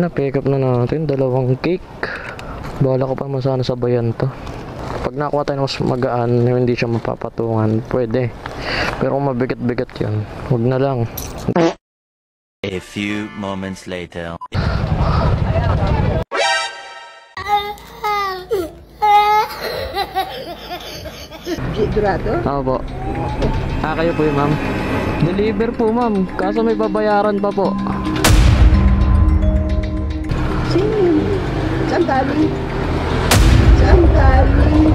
na, pick up na natin. 2 cake. Bala ko pa naman sana sabayan to. Pag nakuha tayo mas magaan, hindi siya mapapatungan, pwede. Pero kung mabigat-bigat yun, huwag na lang. A few moments later. Sigurado? Oo po. Kayo po yun, ma'am. Deliver po, ma'am. Kaso may babayaran pa po. Sino yun? Saan galing? Saan galing?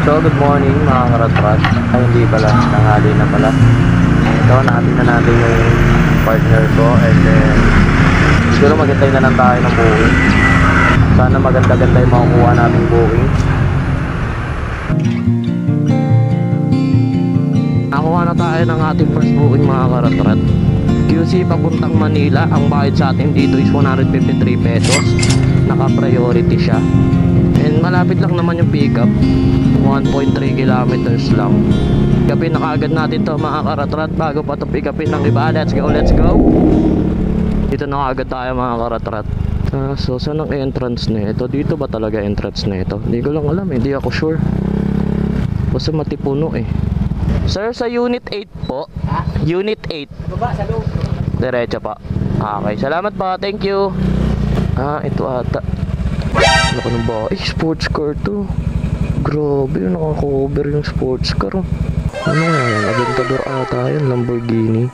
So, good morning mga karatrat. Ay, hindi pala. Tanghali na pala. Ito, natin na natin yung partner ko. And then, siguro maghintay na lang tayo ng booking. Sana maganda-ganda yung makukuha natin booking. Nakuha na tayo ng ating first booking mga karatrat. QC papuntang Manila. Ang bayad sa atin dito is 153 pesos. Naka-priority siya. And malapit lang naman yung pickup. 1.3 kilometers lang. Pick-upin na kaagad natin to mga karatrat bago pa ito pick-upin ng iba. Let's go, let's go. Dito na kaagad tayo mga karatrat. So saan ang entrance na ito? Dito ba talaga entrance na ito? Hindi ko lang alam, hindi ako sure. Basta matipuno eh. Sir, sa unit 8 po. Unit 8. Baba, sa loob. Diretso pa. Okay, salamat pa, thank you. Ito ata. Ano ko nung ba? Sports car to. Grabe, naka-cover yung sports car. Ano nga yan? Aventador ata yan, Lamborghini.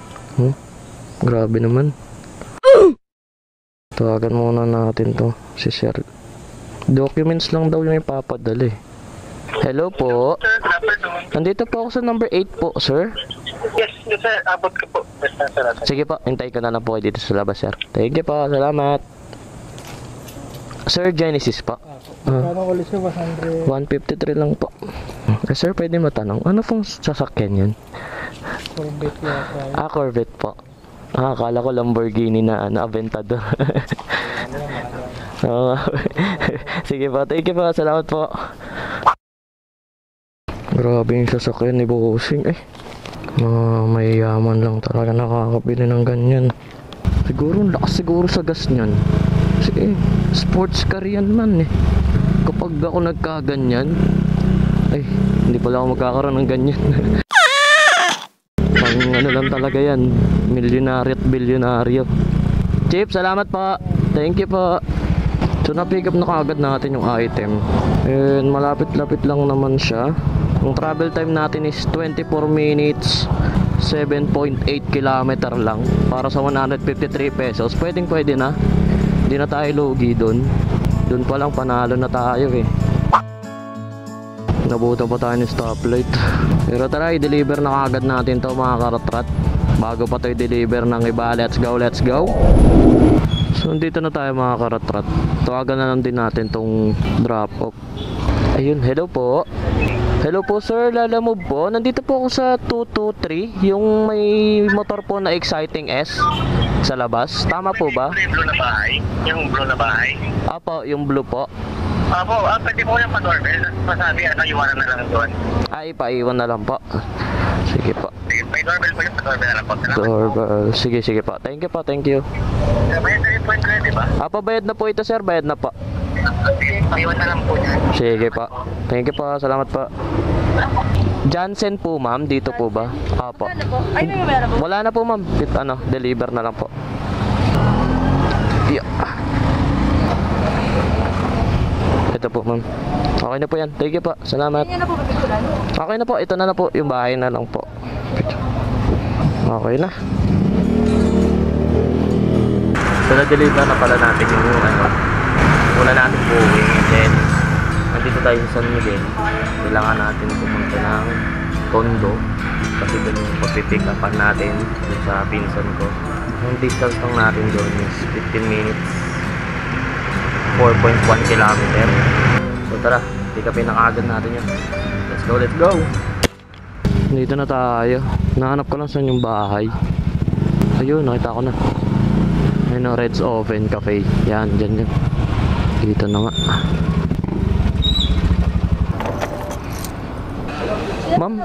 Grabe naman. Tawagan muna natin to, si sir. Documents lang daw yung ipapadali. Hello po. Sir, good afternoon. Nandito po ako sa number 8 po, sir. Yes, sir. Abot ko po. Yes, sir. Sige po, hintay ko na lang po dito sa labas, sir. Thank you po, salamat. Sir, Genesis po. Parang ulit siya 153 lang po. Sir, pwede matanong, ano pong sasakyan yun? Corvette yata. Corvette po. Akala ko Lamborghini na Aventador. Sige po, thank you po, salamat po. Grabe yung sasakyan ni Bossing may yaman lang talaga nakakabili ng ganyan. Siguro lakas siguro sa gas niyan. Kasi sports car yan man Kapag ako nagkaganyan, hindi pala ako magkakaroon ng ganyan. Pang ano lang talaga yan, milyonaryo at bilyonaryo. Chip, salamat po. Thank you po. So na-pick up na kaagad natin yung item. And malapit-lapit lang naman siya. Ang travel time natin is 24 minutes 7.8 kilometer lang para sa 153 pesos. Pwede na. Hindi na tayo lugi doon. Doon pa lang panalo na tayo Nabutan pa tayo ng stoplight. Pero tara, i-deliver na kagad natin to mga karatrat bago pa to i-deliver ng iba. Let's go, let's go. So dito na tayo mga karatrat. Tawagan na lang din natin tong drop off. Ayun, hello po. Hello po sir, Lalamove po. Nandito po ako sa 223, yung may motor po na Exciting S sa labas. Tama po ba? Yung blue na bahay? Yung blue na bahay? Apo, yung blue po. Apo, pwede po yung pa-doorbell. Masabi, iwanan na lang doon. Ipaiwan na lang po. Sige po. Sige, may doorbell po yung pa-doorbell na lang po. Doorbell. Sige po. Thank you po, thank you. Bayad na yung point ko yun, di ba? Apo, bayad na po ito sir, bayad na po. Sige, paiwan na lang po yan. Sige po. Thank you po, salamat po. Jansen po ma'am, dito po ba? Apo. Ay, may meron po. Wala na po ma'am. Deliver na lang po. Yeah. Ito po ma'am. Okay na po yan. Thank you po. Salamat. Okay na po. Ito na po. Yung bahay na lang po. Okay na. So na-deliver na pala natin yung una natin booking. And then nandito tayo sa San Miguel. Kailangan natin pumunta ng Tondo. kasi doon yung pagpipick upan natin dun sa pinsan ko. Yung distance lang natin doon is 15 minutes, 4.1 kilometer. So tara, pick upin na kaagad natin yun. Let's go, let's go! Dito na tayo. Nahanap ko lang saan yung bahay. Ayun, nakita ko na. Ayun o, Red's Oven Cafe. Yan, dyan yan. Dito na nga. Ma'am?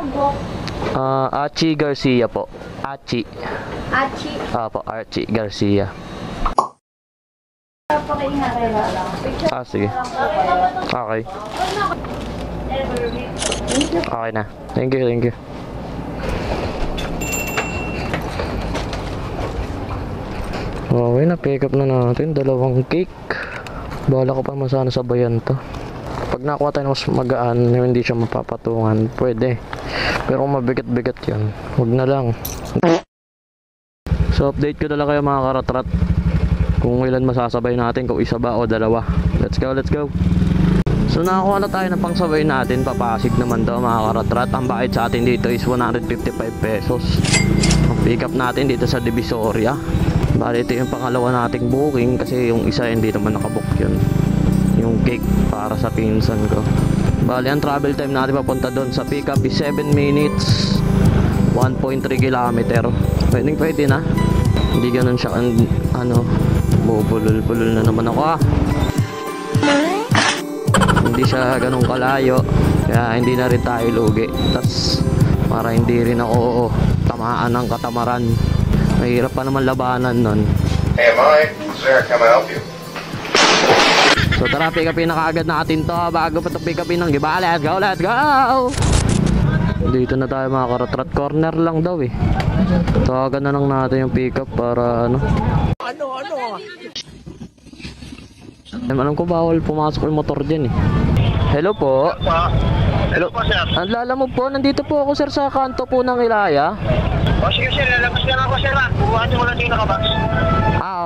Archie Garcia po. Archie. Achi. Po, Archie Garcia. Papakihinga kayo lang. Picture Sige. Okay. Okay na. Thank you, thank you. Okay na, pick up na natin. 2 cake. Bahala ko pa naman sana sabayan to. Pag nakuha tayo mas magaan, hindi siya mapapatungan, pwede. Pero kung mabigat-bigat yun, huwag na lang. So update ko na lang kayo mga karatrat kung ilan masasabay natin, kung isa ba o dalawa. Let's go, let's go. So nakakuha na tayo ng pangsabay natin. Papasig naman daw mga karatrat. Ang bayad sa atin dito is 155 pesos. Ang pick up natin dito sa Divisoria. Bali ito yung pangalawa nating booking kasi yung isa hindi naman nakabook yun. Yung cake para sa pinsan ko. Bali ang travel time natin papunta doon sa pick up is 7 minutes, 1.3 kilometer. Pwede na. Hindi ganun siya bubulol-bulol na naman ako Hindi siya ganun kalayo, kaya hindi na rin tayo lugi. Tas para hindi rin ako tamaan ng katamaran. Mahirap pa naman labanan nun. Hey Mike, sir, can I help you? So tara, pick upin na kaagad natin to bago pa ito pick upin ng giba. Let's go, let's go! Dito na tayo mga karatrat. Corner lang daw eh. Tawagan na lang natin yung pick up para ano. Alam ko bawal pumasok yung motor dyan eh. Hello po. Hello po, sir. Nalala mo po, nandito po ako sir sa kanto po ng Ilaya. Sige, sir. Lalabas na lang ako, sir. Bukuhan niyo muna yung nakabox.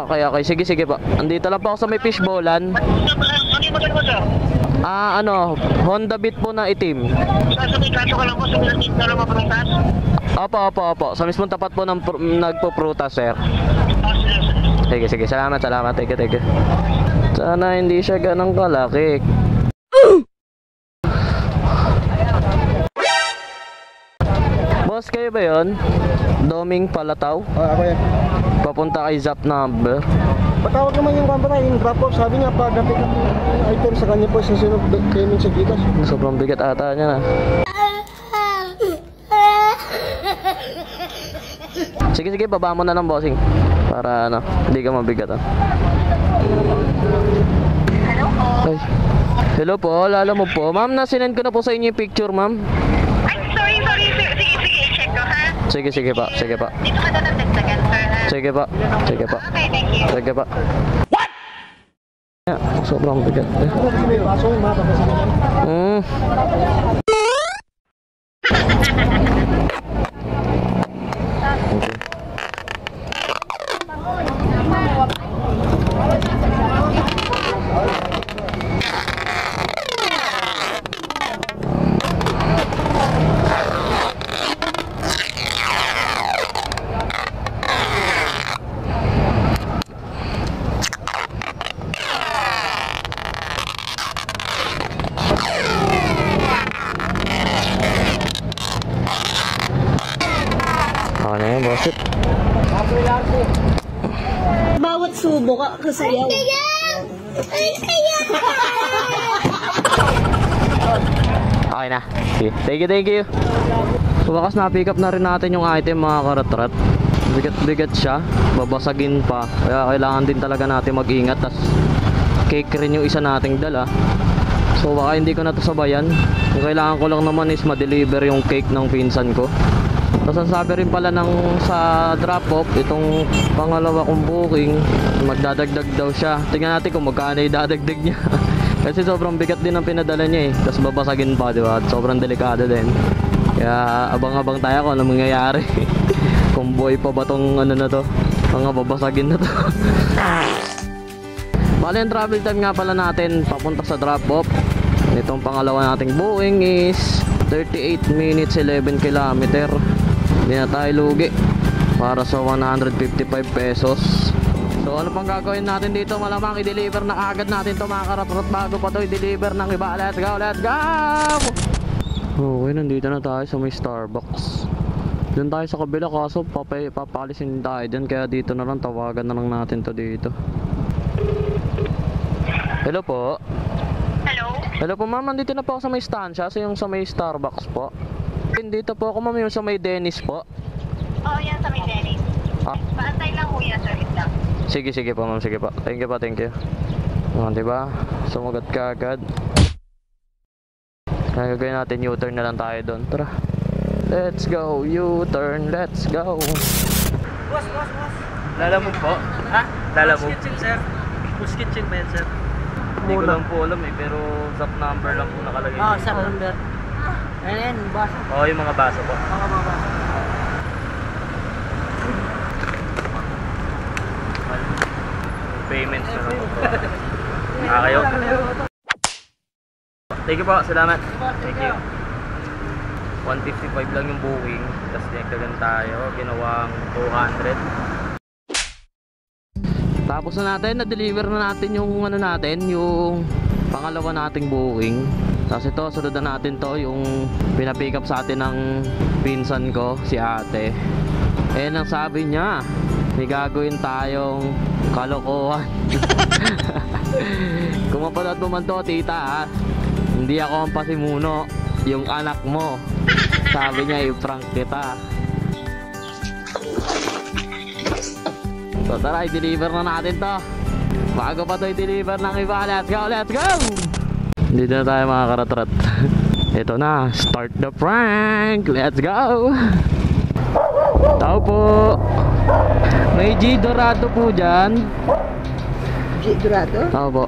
Okay. Sige po. Andito lang po ako sa may fishbowlan. Ano yung motor mo, sir? Honda Beat po na itim. Sa may kaso ka lang po, sa pinatid na lang maprutas. Opo. Sa mismong tapat po ng nagpo-prutas, sir. Sige. Salamat. Thank you. Sana hindi siya ganang kalaki. Boss, kayo ba yun? Doming Palataw? Ako yan. Papunta kay Zap number. Patawag naman yung camera, yung drop off. Sabi niya, pag-upit ng item sa kanya po, sa sunod payment sa Gcash. Sobrang bigat ata niya na. Sige, baba mo na lang bossing. Para hindi ka mabigat Hello po. Ay. Hello po, lala mo po. Ma'am, nasinend ko na po sa inyo yung picture, ma'am. Ay, sorry, sir. Sige, i-check ko, ha? Sige pa. Dito ka na nagdagdagan, sir, ha? Sige pa. Okay, thank you. Sige pa. What? Sobrang bigat eh. May baso yung mga kapasinan. Ano na yun, boss? Bawat subo ka kasi yan. Okay na. Okay. Thank you. So wakas na pick up na rin natin yung item mga karatrat. Bigat siya. Babasagin pa. Kaya kailangan din talaga natin mag-ingat. Tas cake rin yung isa nating dala. So baka hindi ko na to sabayan. Yung kailangan ko lang naman is ma-deliver yung cake ng pinsan ko. Tapos ang sabi rin pala sa drop off, itong pangalawa kong booking, magdadagdag daw siya. Tingnan natin kung magkano idadagdag niya. Kasi sobrang bigat din ang pinadala niya eh. Tapos babasagin pa, diba? Sobrang delikado din. Kaya abang-abang tayo kung ano mangyayari. Kung buhay pa ba tong na to, mga babasagin na to. Bale yung travel time nga pala natin papunta sa drop off. Itong pangalawa nating booking is 38 minutes 11 kilometer. Hindi na tayo lugi para sa 155 pesos. So ano pang gagawin natin dito? Malamang i-deliver na agad natin to mga karatrot bago pa to i-deliver ng iba. Let's go, let's go! Okay, nandito na tayo sa may Starbucks. Doon tayo sa kabila kaso papalisin tayo dyan, kaya dito na lang, tawagan na lang natin to dito. Hello po. Hello? Hello po ma'am, nandito na po ako sa may stansya, so yung sa may Starbucks po. Dito po ako ma'am, yung sa may Dennis po. Oo, yan sa may Dennis. Paantay lang kuya, service lang. Sige po ma'am, sige po. Thank you po, thank you. Diba? Sumagot ka agad. Kaya gagawin natin U-turn na lang tayo doon. Tara. Let's go, U-turn, let's go. Boss. Lalamove po? Ha? Lalamove? Kitchen, sir. Who's kitchen ba yan, sir? Hindi ko lang po alam eh, pero zap number lang po nakalagay. Sa number. Ayan, boss. Oo, yung mga baso po. Mga. Payments na lang po. Kayo? Thank you po, salamat. Thank you. 155 lang yung booking, tapos dinagdagan tayo, ginawang 200. Tapos na natin, na-deliver na natin yung ano natin, yung pangalawa nating booking. Tapos ito, sunod na natin to, yung pinapick up sa atin ng pinsan ko, si ate. Eh, nang sabi niya, may gagawin tayong kalokohan. Kung mapanood mo man to, tita ha, hindi ako ang pasimuno, yung anak mo. Sabi niya, i-prank kita. So tara, i-deliver na natin to. Bago pa to i-deliver ng iba. Let's go, let's go! Dito na tayo mga karatrat. Ito na, start the prank. Let's go! Tao po. May G Dorado po dyan. G Dorado? Tao po.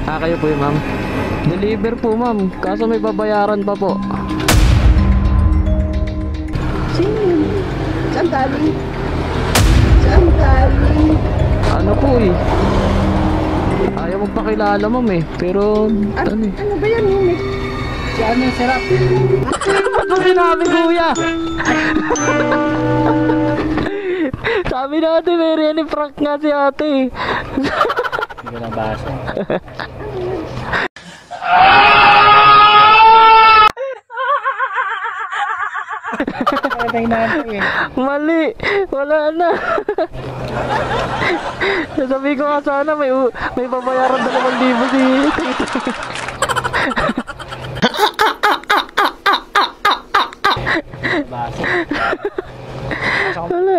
Kayo po yun ma'am. Deliver po ma'am, kaso may babayaran pa po. Sino yun? Saan galing? Saan galing? Ano po eh, ayaw magpakilala ma'am eh, pero ano eh. Ano ba yan yun eh? Si ano, sarap. Ano sinabi kuya? Sabi natin may rin prank nga si ate. Hindi ko nabasa. Mali, wala na. Sabi ko nga sana may babayaran 2,000 si tita. Wala,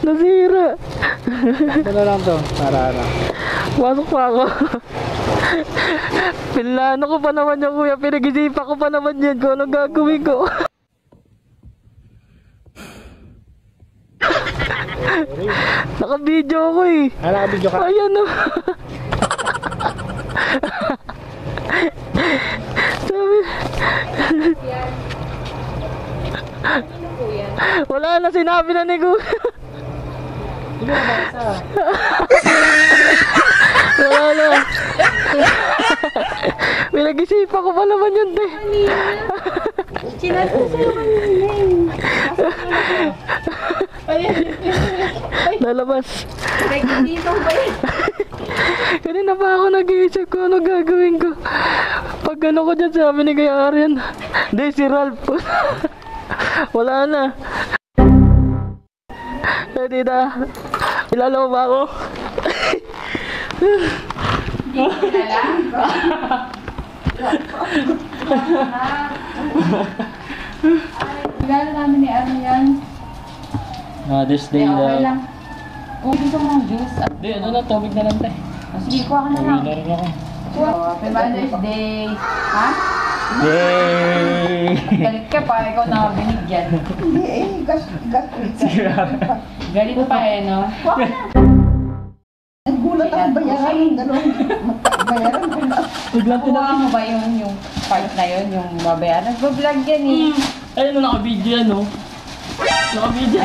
nasira. Ano lang to? Para ano? Pasok pa ako. Pinlano ko pa naman yung kuya, pinag-isipan ko pa naman yan kung anong gagawin ko. Naka-video ako eh. Naka-video ka? Ayan o. Sabi. Wala na, sinabi na ni kuya. Hindi na basa. Wala na. Pinag-isipan ko pa naman yun, te. Chinat ko sa'yo kanina. Nalabas. Dito ba yan? Kanina pa ako nag-iisip ko ano gagawin ko. Pag ano ko dyan, sabi ni Kuya Aryan. Hindi, si Ralph. Wala na. Eh, tita. Ilalaw ba ako? Regalo namin ni Arno yan. This day Okay lang. Kung gusto mong juice, Hindi, ano na, tubig na lang tayo. sige, kuha ka na lang. Uwi na rin ako. Happy Mother's Day. Ha? Yay! Galit ka pa, ikaw na binigyan. Hindi eh, gas. Galit pa eh, no? Nagulat ang bayaran ng dalawang magbayaran ko na. Kuha mo ba yung part na yun, yung babayaran? Nag-vlog yan eh. Ayun, naka-video yan, no? Naka-video.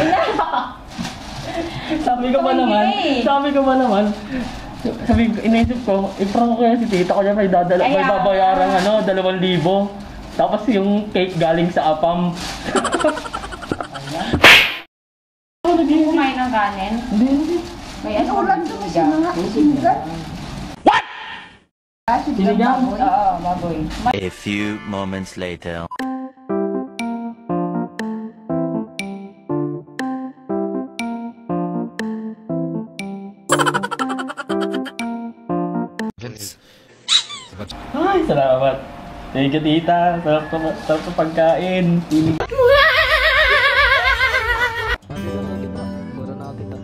Sabi ko pa naman, iniisip ko, i-prank ko yan si tita ko yan, may babayarang 2,000. Tapos yung cake galing sa Apam. kanin? Hindi. May ano ulam to sinigang. What? Sinigang? Oo, baboy. A few moments later. Ay, salamat. Thank you, tita. Sarap sa pagkain. Dito na kita. Puro na kita.